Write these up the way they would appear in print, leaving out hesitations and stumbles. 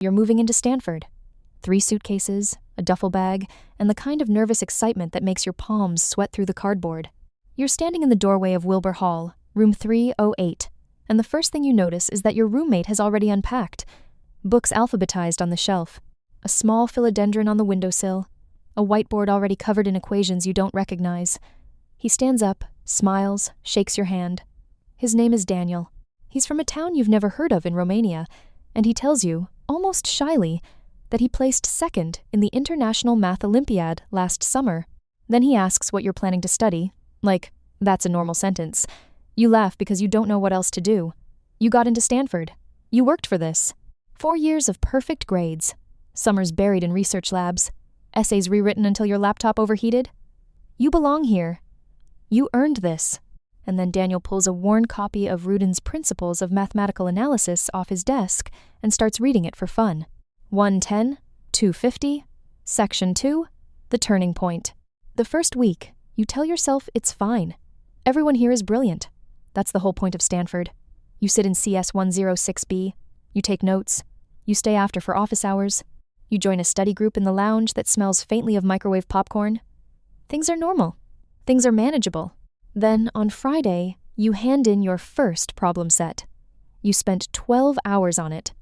You're moving into Stanford. 3 suitcases, a duffel bag, and the kind of nervous excitement that makes your palms sweat through the cardboard. You're standing in the doorway of Wilbur Hall, room 308, and the first thing you notice is that your roommate has already unpacked. Books alphabetized on the shelf, a small philodendron on the windowsill, a whiteboard already covered in equations you don't recognize. He stands up, smiles, shakes your hand. His name is Daniel. He's from a town you've never heard of in Romania, and he tells you, almost shyly, that he placed second in the International Math Olympiad last summer. Then he asks what you're planning to study. Like, that's a normal sentence. You laugh because you don't know what else to do. You got into Stanford. You worked for this. 4 years of perfect grades. Summers buried in research labs. Essays rewritten until your laptop overheated. You belong here. You earned this. And then Daniel pulls a worn copy of Rudin's Principles of Mathematical Analysis off his desk and starts reading it for fun. 110, 250, Section 2, The Turning Point. The first week, you tell yourself it's fine. Everyone here is brilliant. That's the whole point of Stanford. You sit in CS 106B. You take notes. You stay after for office hours. You join a study group in the lounge that smells faintly of microwave popcorn. Things are normal. Things are manageable. Then, on Friday, you hand in your first problem set. You spent 12 hours on it.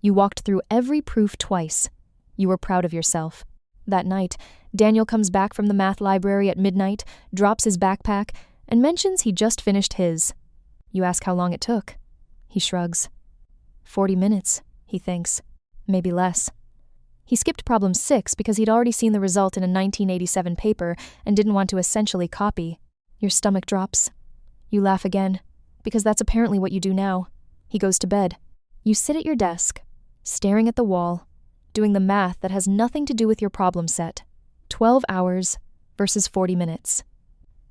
You walked through every proof twice. You were proud of yourself. That night, Daniel comes back from the math library at midnight, drops his backpack, and mentions he just finished his. You ask how long it took. He shrugs. 40 minutes, he thinks. Maybe less. He skipped problem 6 because he'd already seen the result in a 1987 paper and didn't want to essentially copy. Your stomach drops. You laugh again, because that's apparently what you do now. He goes to bed. You sit at your desk, staring at the wall, doing the math that has nothing to do with your problem set. 12 hours versus 40 minutes.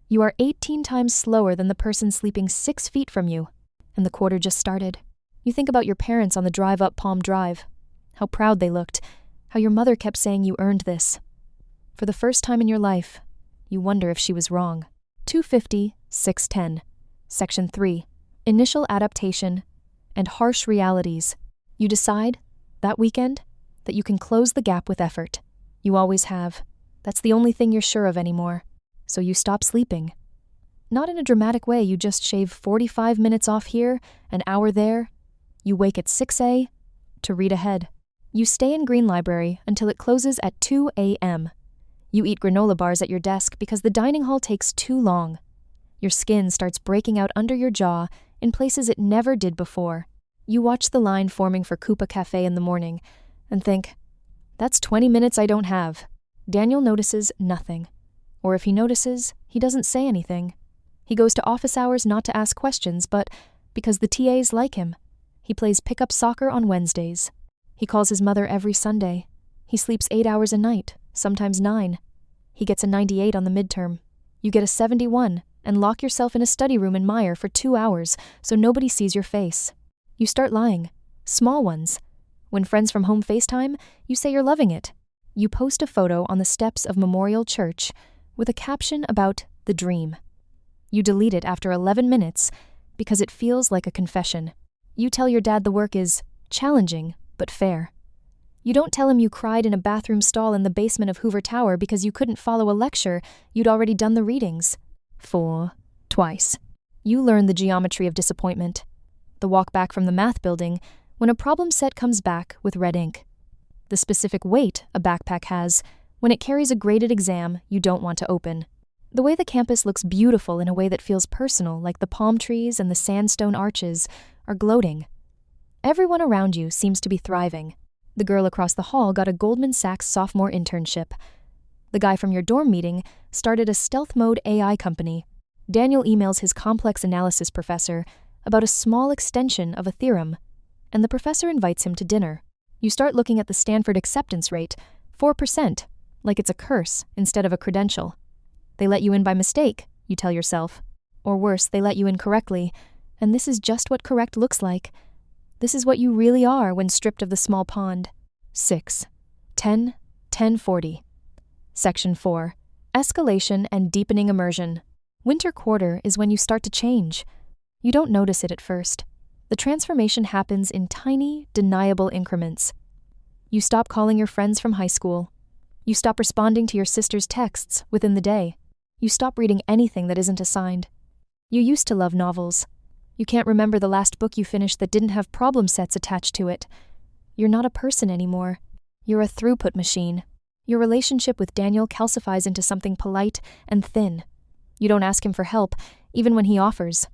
You are 18 times slower than the person sleeping 6 feet from you, and the quarter just started. You think about your parents on the drive up Palm Drive, how proud they looked, how your mother kept saying you earned this. For the first time in your life, you wonder if she was wrong. 250, 610, Section 3, Initial Adaptation and Harsh Realities. You decide, that weekend, that you can close the gap with effort. You always have. That's the only thing you're sure of anymore. So you stop sleeping. Not in a dramatic way, you just shave 45 minutes off here, an hour there. You wake at 6 to read ahead. You stay in Green Library until it closes at 2 a.m. You eat granola bars at your desk because the dining hall takes too long. Your skin starts breaking out under your jaw in places it never did before. You watch the line forming for Coupa Cafe in the morning and think, that's 20 minutes I don't have. Daniel notices nothing. Or if he notices, he doesn't say anything. He goes to office hours not to ask questions, but because the TAs like him. He plays pickup soccer on Wednesdays. He calls his mother every Sunday. He sleeps 8 hours a night, sometimes 9. He gets a 98 on the midterm. You get a 71 and lock yourself in a study room in Meyer for 2 hours so nobody sees your face. You start lying. Small ones. When friends from home FaceTime, you say you're loving it. You post a photo on the steps of Memorial Church with a caption about the dream. You delete it after 11 minutes because it feels like a confession. You tell your dad the work is challenging but fair. You don't tell him you cried in a bathroom stall in the basement of Hoover Tower because you couldn't follow a lecture, you'd already done the readings. 4, twice. You learn the geometry of disappointment. The walk back from the math building when a problem set comes back with red ink. The specific weight a backpack has when it carries a graded exam you don't want to open. The way the campus looks beautiful in a way that feels personal, like the palm trees and the sandstone arches, are gloating. Everyone around you seems to be thriving. The girl across the hall got a Goldman Sachs sophomore internship. The guy from your dorm meeting started a stealth mode AI company. Daniel emails his complex analysis professor about a small extension of a theorem, and the professor invites him to dinner. You start looking at the Stanford acceptance rate, 4%, like it's a curse instead of a credential. They let you in by mistake, you tell yourself. Or worse, they let you in correctly, and this is just what correct looks like. This is what you really are when stripped of the small pond. 6, 10, 1040. Section 4. Escalation and deepening immersion. Winter quarter is when you start to change. You don't notice it at first. The transformation happens in tiny, deniable increments. You stop calling your friends from high school. You stop responding to your sister's texts within the day. You stop reading anything that isn't assigned. You used to love novels. You can't remember the last book you finished that didn't have problem sets attached to it. You're not a person anymore. You're a throughput machine. Your relationship with Daniel calcifies into something polite and thin. You don't ask him for help, even when he offers.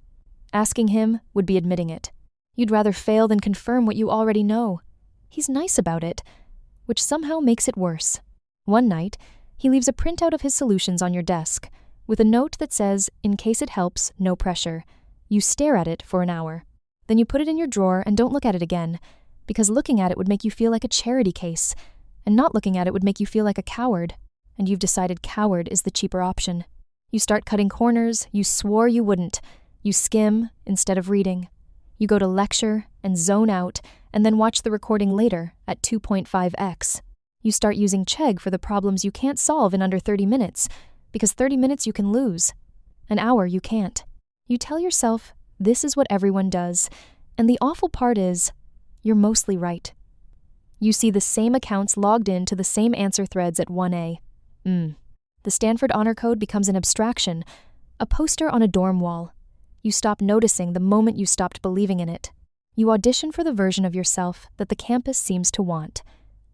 Asking him would be admitting it. You'd rather fail than confirm what you already know. He's nice about it, which somehow makes it worse. One night, he leaves a printout of his solutions on your desk, with a note that says, "In case it helps, no pressure." You stare at it for an hour. Then you put it in your drawer and don't look at it again, because looking at it would make you feel like a charity case, and not looking at it would make you feel like a coward, and you've decided coward is the cheaper option. You start cutting corners you swore you wouldn't. You skim instead of reading. You go to lecture and zone out, and then watch the recording later at 2.5x. You start using Chegg for the problems you can't solve in under 30 minutes, because 30 minutes you can lose. An hour you can't. You tell yourself this is what everyone does, and the awful part is, you're mostly right. You see the same accounts logged in to the same answer threads at 1A. The Stanford honor code becomes an abstraction, a poster on a dorm wall. You stop noticing the moment you stopped believing in it. You audition for the version of yourself that the campus seems to want.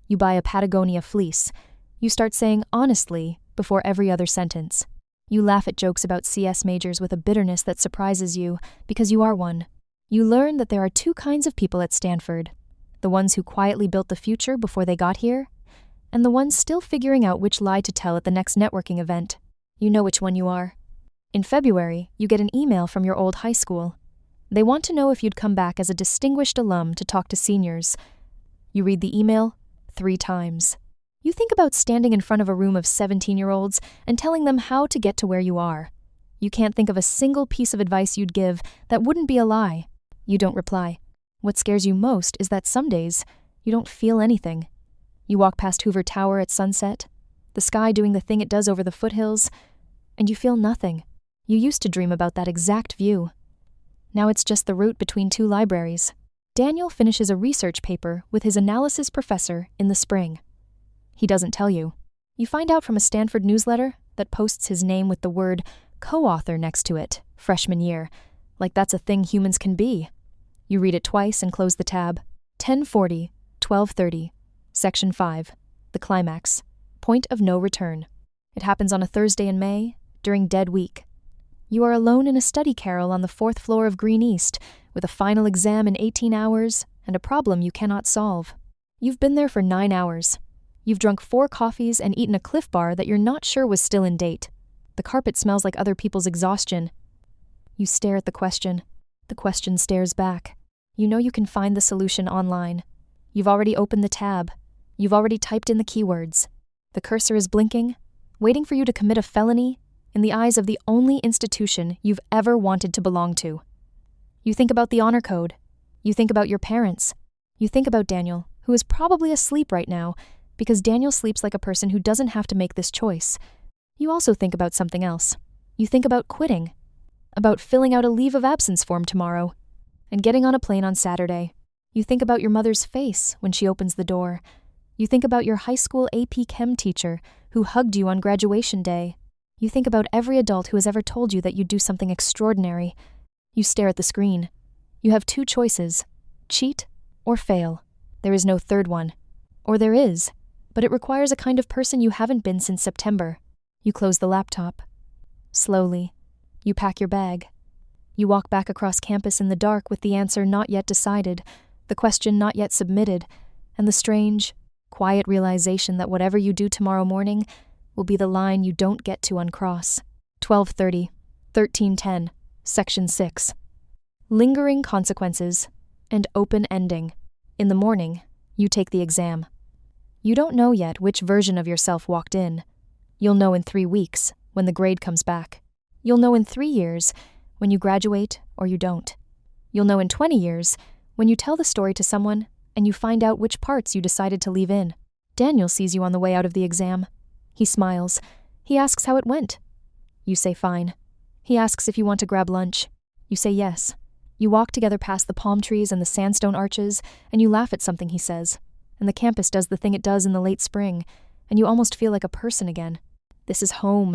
You buy a Patagonia fleece. You start saying honestly before every other sentence. You laugh at jokes about CS majors with a bitterness that surprises you because you are one. You learn that there are two kinds of people at Stanford: the ones who quietly built the future before they got here, and the ones still figuring out which lie to tell at the next networking event. You know which one you are. In February, you get an email from your old high school. They want to know if you'd come back as a distinguished alum to talk to seniors. You read the email 3 times. You think about standing in front of a room of 17-year-olds and telling them how to get to where you are. You can't think of a single piece of advice you'd give that wouldn't be a lie. You don't reply. What scares you most is that some days, you don't feel anything. You walk past Hoover Tower at sunset, the sky doing the thing it does over the foothills, and you feel nothing. You used to dream about that exact view. Now it's just the route between 2 libraries. Daniel finishes a research paper with his analysis professor in the spring. He doesn't tell you. You find out from a Stanford newsletter that posts his name with the word co-author next to it, freshman year, like that's a thing humans can be. You read it twice and close the tab. 10:40, 12:30, Section 5, the climax, point of no return. It happens on a Thursday in May, during dead week. You are alone in a study carrel on the 4th floor of Green East, with a final exam in 18 hours and a problem you cannot solve. You've been there for 9 hours. You've drunk 4 coffees and eaten a Cliff Bar that you're not sure was still in date. The carpet smells like other people's exhaustion. You stare at the question. The question stares back. You know you can find the solution online. You've already opened the tab. You've already typed in the keywords. The cursor is blinking, waiting for you to commit a felony in the eyes of the only institution you've ever wanted to belong to. You think about the honor code. You think about your parents. You think about Daniel, who is probably asleep right now, because Daniel sleeps like a person who doesn't have to make this choice. You also think about something else. You think about quitting, about filling out a leave of absence form tomorrow, and getting on a plane on Saturday. You think about your mother's face when she opens the door. You think about your high school AP Chem teacher who hugged you on graduation day. You think about every adult who has ever told you that you'd do something extraordinary. You stare at the screen. You have 2 choices: cheat or fail. There is no third one. Or there is, but it requires a kind of person you haven't been since September. You close the laptop. Slowly, you pack your bag. You walk back across campus in the dark with the answer not yet decided, the question not yet submitted, and the strange, quiet realization that whatever you do tomorrow morning will be the line you don't get to uncross. 12:30, 13:10, Section 6. Lingering consequences and open ending. In the morning, you take the exam. You don't know yet which version of yourself walked in. You'll know in 3 weeks, when the grade comes back. You'll know in 3 years, when you graduate or you don't. You'll know in 20 years, when you tell the story to someone and you find out which parts you decided to leave in. Daniel sees you on the way out of the exam. He smiles. He asks how it went. You say fine. He asks if you want to grab lunch. You say yes. You walk together past the palm trees and the sandstone arches, and you laugh at something he says. and the campus does the thing it does in the late spring, and you almost feel like a person again. This is home.